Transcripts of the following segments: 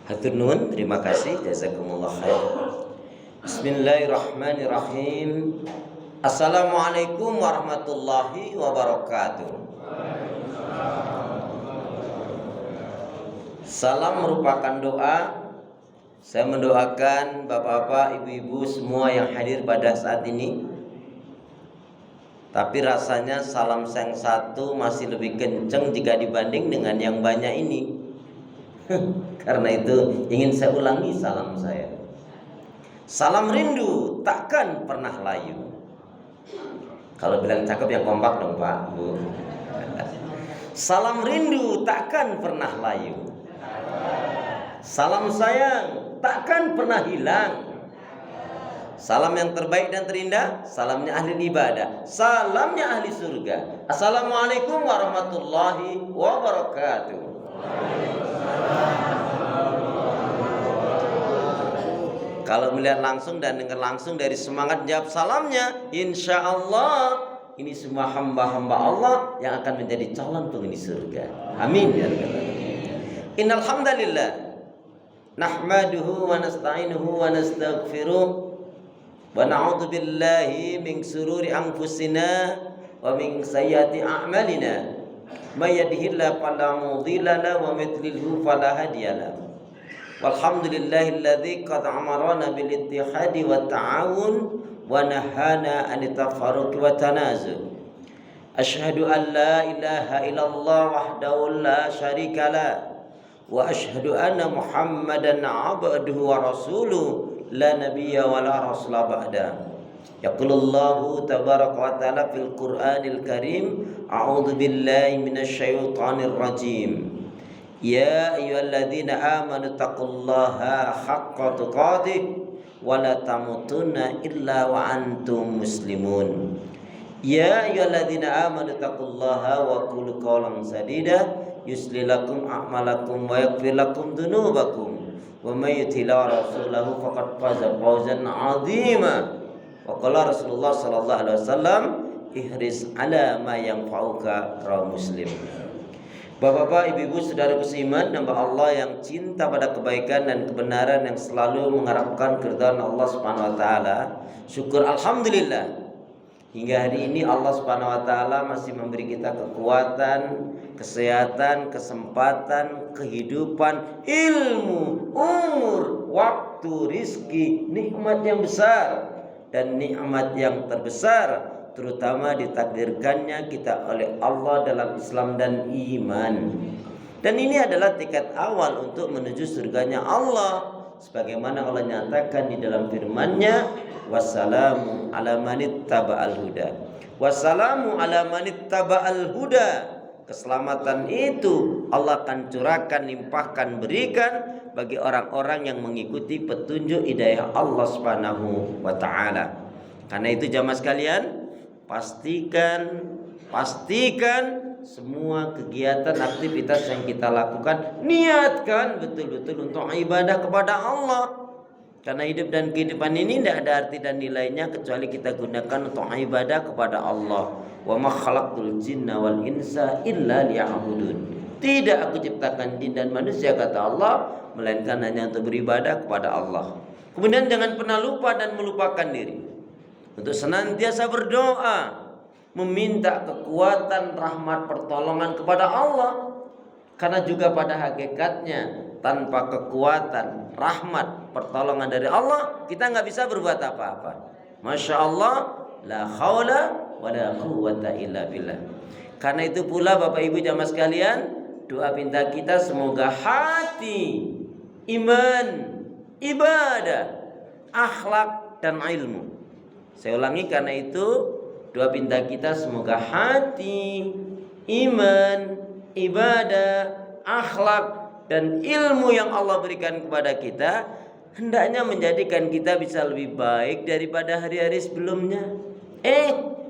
Hatur nuhun, terima kasih, jazakumullah khair. Bismillahirrahmanirrahim. Assalamualaikum warahmatullahi wabarakatuh. Salam merupakan doa. Saya mendoakan bapak-bapak, ibu-ibu semua yang hadir pada saat ini. Tapi rasanya salam yang satu masih lebih kenceng jika dibanding dengan yang banyak ini. Karena itu ingin saya ulangi salam saya. Salam rindu takkan pernah layu. Kalau bilang cakep yang kompak dong Pak Bu. Salam rindu takkan pernah layu. Salam sayang takkan pernah hilang. Salam yang terbaik dan terindah, salamnya ahli ibadah, salamnya ahli surga. Assalamualaikum warahmatullahi wabarakatuh. Kalau melihat langsung dan dengar langsung dari semangat jawab salamnya, insya Allah ini semua hamba-hamba Allah yang akan menjadi calon penghuni surga. Amin ya rabbal alamin. Innal hamdalillah nahmaduhu wa nasta'inuhu wa nastaghfiruh wa na'udzu billahi min sururi anfusina wa min sayyiati a'malina. May yahdihillahu fala mudilla lahu wa may yudlilhu fala hadiya lahu. Walhamdulillahilladzi qad amarana bil ittihadi wat ta'awun wa nahana an tafarruq wa tanazu. Asyhadu an la ilaha illallah wahdahu la syarika la wa asyhadu anna Muhammadan abduhu wa rasuluh la nabiyya wa la rasula ba'da. Yaqulullahu tabaraka wa ta'ala fil Qur'anil Karim, a'udzu billahi minasyaitonir rajim. Ya ayyuhalladzina amanu taqullaha haqqa tuqatih wa la tamutunna illa wa antum muslimun. Ya ayyuhalladzina amanu taqullaha wa qulu qawlan sadida yuslih lakum a'malakum wa yaghfir lakum dzunubakum wa may yuti'illah rasulahu faqad faza fawzan 'azima. Wa qala Rasulullah sallallahu alaihi wasallam ihris ala ma yanfa'uka, rawahu Muslim. Bapak-bapak, ibu-ibu, saudaraku seiman, hamba Allah yang cinta pada kebaikan dan kebenaran, yang selalu mengharapkan keridhaan Allah Subhanahu wa taala. Syukur alhamdulillah. Hingga hari ini Allah Subhanahu wa taala masih memberi kita kekuatan, kesehatan, kesempatan, kehidupan, ilmu, umur, waktu, rizki, nikmat yang besar dan nikmat yang terbesar, terutama ditakdirkannya kita oleh Allah dalam Islam dan iman. Dan ini adalah tiket awal untuk menuju surganya Allah, sebagaimana Allah nyatakan di dalam firman-Nya, wassalamu ala manittaba'al huda. Wassalamu ala manittaba'al huda. Keselamatan itu Allah akan curahkan, limpahkan, berikan bagi orang-orang yang mengikuti petunjuk hidayah Allah Subhanahu wa taala. Karena itu jamaah sekalian, pastikan semua kegiatan aktivitas yang kita lakukan niatkan betul-betul untuk ibadah kepada Allah. Karena hidup dan kehidupan ini tidak ada arti dan nilainya kecuali kita gunakan untuk ibadah kepada Allah. Wa ma khalaqtul jinna wal insa illa liya'budun. Tidak aku ciptakan jin dan manusia, kata Allah, melainkan hanya untuk beribadah kepada Allah. Kemudian jangan pernah lupa dan melupakan diri untuk senantiasa berdoa, meminta kekuatan, rahmat, pertolongan kepada Allah. Karena juga pada hakikatnya tanpa kekuatan, rahmat, pertolongan dari Allah, kita nggak bisa berbuat apa-apa. Masya Allah, la haula wa la quwwata illa billah. Karena itu pula Bapak Ibu jamaah sekalian, doa pinta kita semoga hati, iman, ibadah, akhlak dan ilmu. Saya ulangi, karena itu doa pinta kita semoga hati, iman, ibadah, akhlak dan ilmu yang Allah berikan kepada kita hendaknya menjadikan kita bisa lebih baik daripada hari-hari sebelumnya.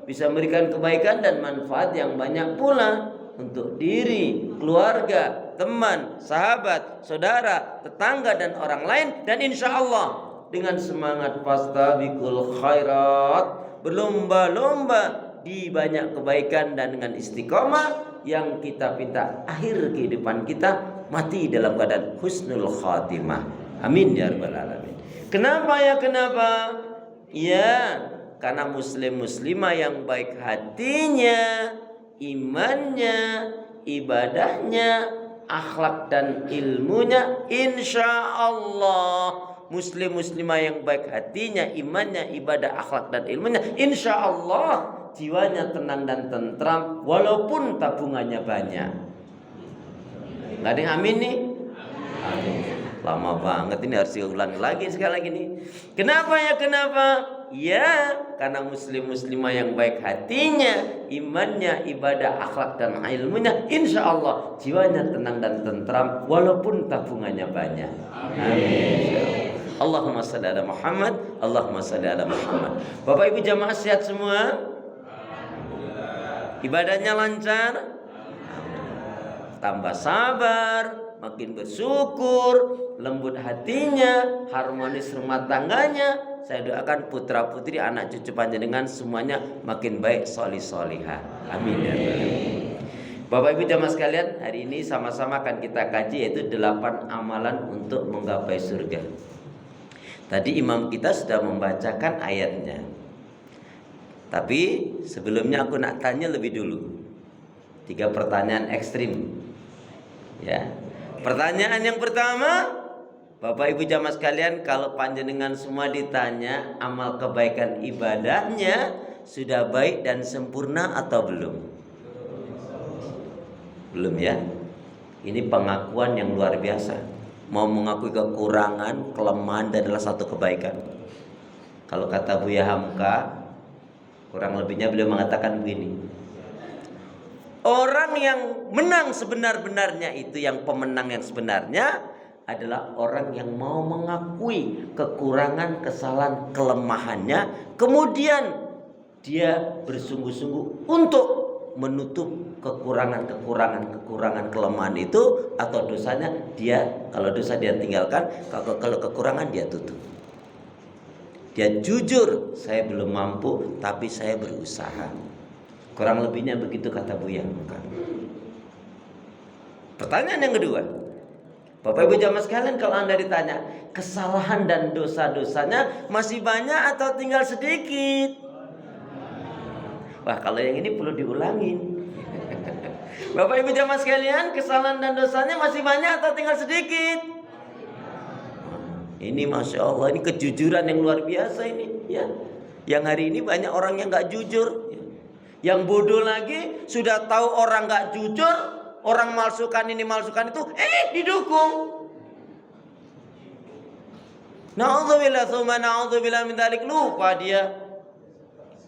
Bisa memberikan kebaikan dan manfaat yang banyak pula untuk diri, keluarga, teman, sahabat, saudara, tetangga dan orang lain. Dan insya Allah dengan semangat fastabiqul khairat, berlomba-lomba di banyak kebaikan dan dengan istiqomah yang kita pinta akhir kehidupan kita mati dalam keadaan husnul khatimah. Amin ya rabbal alamin. Kenapa ya? Kenapa? Ya, karena muslimah yang baik hatinya, imannya, ibadahnya, akhlak dan ilmunya, insya Allah muslimah yang baik hatinya, imannya, ibadah, akhlak dan ilmunya, insya Allah jiwanya tenang dan tentram walaupun tabungannya banyak. Nggak ada yang amin nih? Amin. Lama banget ini, harus diulang lagi sekali lagi nih. Kenapa ya? Kenapa? Ya, karena muslimah yang baik hatinya, imannya, ibadah, akhlak dan ilmunya, insya Allah jiwanya tenang dan tentram walaupun tabungannya banyak. Amin. Allahumma salli ala Muhammad, Allahumma salli ala Muhammad. Bapak Ibu jamaah sehat semua? Ibadahnya lancar? Tambah sabar, makin bersyukur, lembut hatinya, harmonis rumah tangganya. Saya doakan putra putri, anak cucu panjenengan semuanya makin baik, solih solihah. Amin ya rabbal. Bapak Ibu jamaah sekalian, hari ini sama-sama akan kita kaji yaitu 8 amalan untuk menggapai surga. Tadi imam kita sudah membacakan ayatnya. Tapi sebelumnya aku nak tanya lebih dulu 3 pertanyaan ekstrim. Ya. Pertanyaan yang pertama, Bapak Ibu jamaah sekalian, kalau panjenengan semua ditanya amal kebaikan ibadahnya sudah baik dan sempurna atau belum? Belum ya? Ini pengakuan yang luar biasa. Mau mengakui kekurangan, kelemahan adalah satu kebaikan. Kalau kata Buya Hamka, kurang lebihnya beliau mengatakan begini: orang yang menang sebenar-benarnya itu, yang pemenang yang sebenarnya adalah orang yang mau mengakui kekurangan, kesalahan, kelemahannya, kemudian dia bersungguh-sungguh untuk menutup kekurangan, kelemahan itu atau dosanya. Dia, kalau dosa dia tinggalkan, kalau kekurangan dia tutup. Dia jujur, saya belum mampu tapi saya berusaha. Kurang lebihnya begitu kata Buya Hamka. Pertanyaan yang kedua, Bapak Ibu jamaah sekalian, kalau Anda ditanya kesalahan dan dosa-dosanya masih banyak atau tinggal sedikit? Wah, kalau yang ini perlu diulangin. Bapak Ibu jamaah sekalian, kesalahan dan dosanya masih banyak atau tinggal sedikit? Ini Masya Allah, ini kejujuran yang luar biasa ini ya. Yang hari ini banyak orang yang gak jujur ya. Yang bodoh lagi, sudah tahu orang gak jujur, orang malsukan ini malsukan itu, didukung. Na'udzubillah tsumma na'udzubillah min dzalik, lupa dia.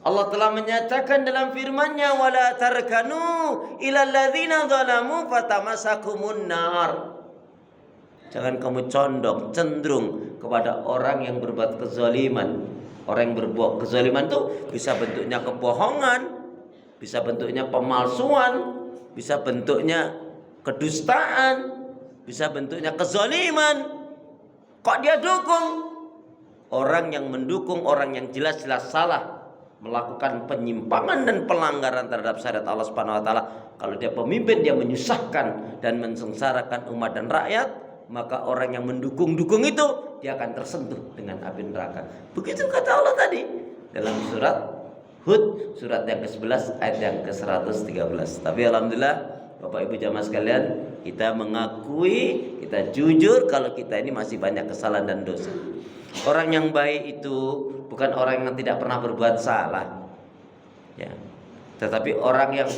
Allah telah menyatakan dalam firman-Nya, wala tarkanu ilal ladzina zalamu fatamassakumun nar. Jangan kamu condong, cenderung kepada orang yang berbuat kezaliman. Orang yang berbuat kezaliman itu bisa bentuknya kebohongan, bisa bentuknya pemalsuan, bisa bentuknya kedustaan, bisa bentuknya kezaliman. Kok dia dukung? Orang yang mendukung orang yang jelas-jelas salah, melakukan penyimpangan dan pelanggaran terhadap syariat Allah Subhanahu wa taala. Kalau dia pemimpin, dia menyusahkan dan mensengsarakan umat dan rakyat, maka orang yang mendukung-dukung itu dia akan tersentuh dengan api neraka. Begitu kata Allah tadi dalam surat Hud, surat yang ke-11 ayat yang ke-113. Tapi alhamdulillah Bapak Ibu jamaah sekalian, kita mengakui, kita jujur kalau kita ini masih banyak kesalahan dan dosa. Orang yang baik itu bukan orang yang tidak pernah berbuat salah ya. Tetapi orang yang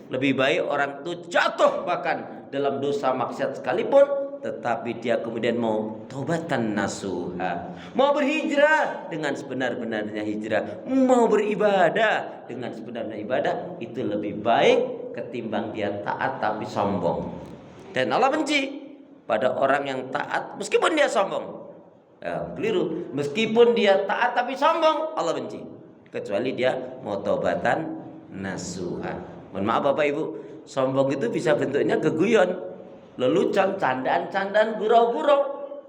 lebih baik, orang itu jatuh bahkan dalam dosa maksiat sekalipun, tetapi dia kemudian mau taubatan nasuha, mau berhijrah dengan sebenar-benarnya hijrah, mau beribadah dengan sebenarnya ibadah, itu lebih baik ketimbang dia taat tapi sombong. Dan Allah benci pada orang yang taat meskipun dia sombong. Keliru, meskipun dia taat tapi sombong, Allah benci, kecuali dia mau taubatan nasuha. Mohon maaf Bapak Ibu, sombong itu bisa bentuknya keguyon, lelucon, candaan-candaan, gurau-gurau.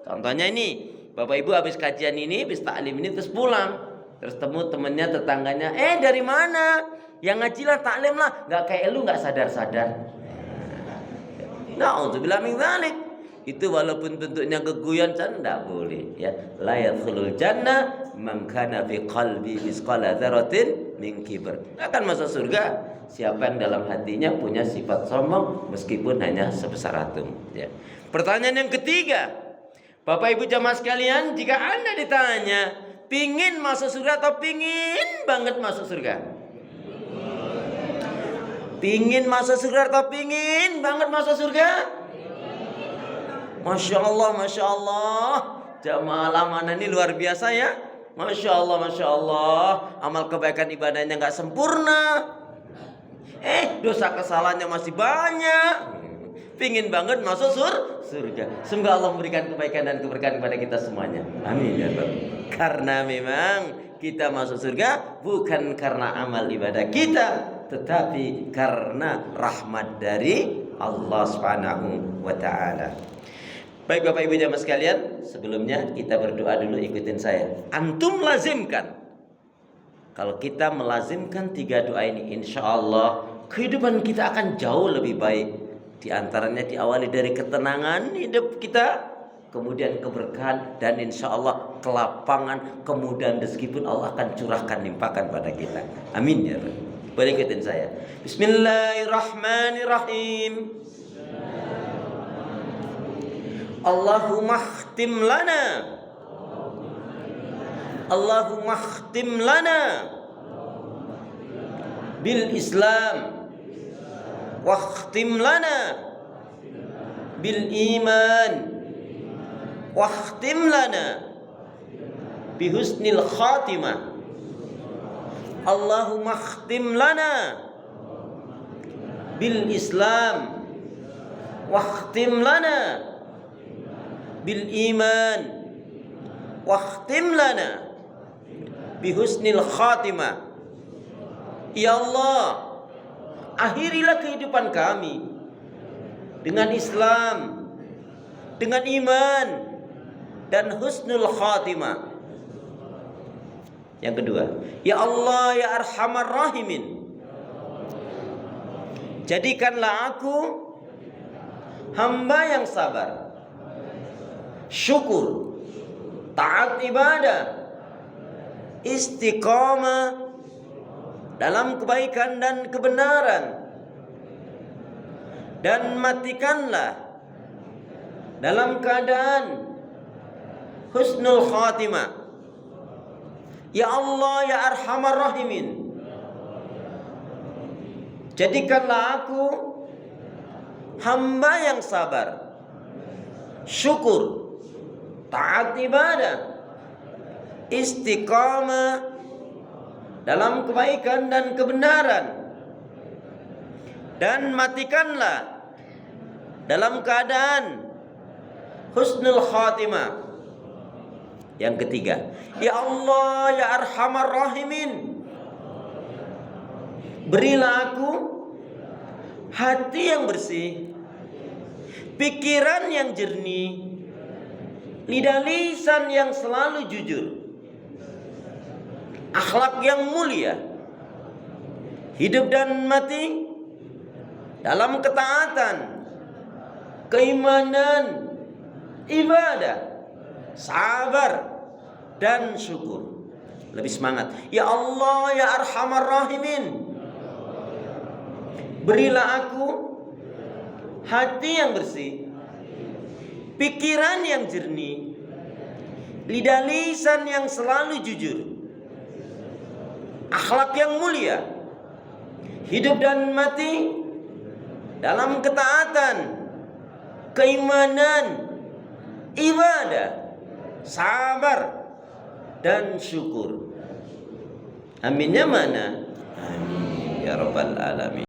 Contohnya ini, Bapak Ibu habis kajian ini, habis taklim ini terus pulang, terus temu temennya, tetangganya, dari mana? Yang ngaji lah, taklim lah, nggak kayak lu, nggak sadar-sadar. Na'udzubillah min dzalik. itu walaupun bentuknya geguyan kan tidak boleh ya. La yadkhulul jannah man kana fi qalbi misqala dzarratin min kibr. Akan masuk surga siapa yang dalam hatinya punya sifat sombong meskipun hanya sebesar atom ya. Pertanyaan yang ketiga, Bapak Ibu jamaah sekalian, jika Anda ditanya pingin masuk surga atau pingin banget masuk surga? Pingin masuk surga atau pingin banget masuk surga? Masya Allah, Masya Allah. Jamaah amanah ini luar biasa ya. Masya Allah, Masya Allah. Amal kebaikan ibadahnya nggak sempurna. Dosa kesalahannya masih banyak. Pingin banget masuk surga. Semoga Allah memberikan kebaikan dan keberkahan kepada kita semuanya. Amin ya Rabb. Karena memang kita masuk surga bukan karena amal ibadah kita, tetapi karena rahmat dari Allah Subhanahu wa taala. Baik Bapak Ibu jamaah sekalian, sebelumnya kita berdoa dulu, ikutin saya. Antum lazimkan. Kalau kita melazimkan 3 doa ini, insya Allah kehidupan kita akan jauh lebih baik. Di antaranya diawali dari ketenangan hidup kita, kemudian keberkahan, dan insya Allah kelapangan, kemudahan rezeki pun Allah akan curahkan, limpahkan pada kita. Amin ya Rabb. Boleh ikutin saya. Bismillahirrahmanirrahim. Allahumma khtim lana, Allahumma khtim lana bil Islam, wa khtim lana bil iman, wa khtim lana bi husnil khatimah. Allahumma khtim lana bil Islam, wa khtim lana bil iman, wa khtim lana bi husnil khatimah. Ya Allah, akhirilah kehidupan kami dengan Islam, dengan iman, dan husnul khatimah. Yang kedua, ya Allah ya Arhamar Rahimin, jadikanlah aku hamba yang sabar, syukur, taat ibadah, istiqamah dalam kebaikan dan kebenaran, dan matikanlah dalam keadaan husnul khatimah. Ya Allah ya Arhamar Rahimin, jadikanlah aku hamba yang sabar, syukur, taat ibadah, istiqamah dalam kebaikan dan kebenaran, dan matikanlah dalam keadaan husnul khatimah. Yang ketiga, ya Allah ya Arhamar Rahimin, berilah aku hati yang bersih, pikiran yang jernih, lidah lisan yang selalu jujur, akhlak yang mulia, hidup dan mati dalam ketaatan, keimanan, ibadah, sabar, dan syukur. Lebih semangat. Ya Allah ya Arhamar Rahimin, berilah aku hati yang bersih, pikiran yang jernih, lidah lisan yang selalu jujur, akhlak yang mulia, hidup dan mati dalam ketaatan, keimanan, ibadah, sabar, dan syukur. Aminnya mana? Amin ya rabbal alamin.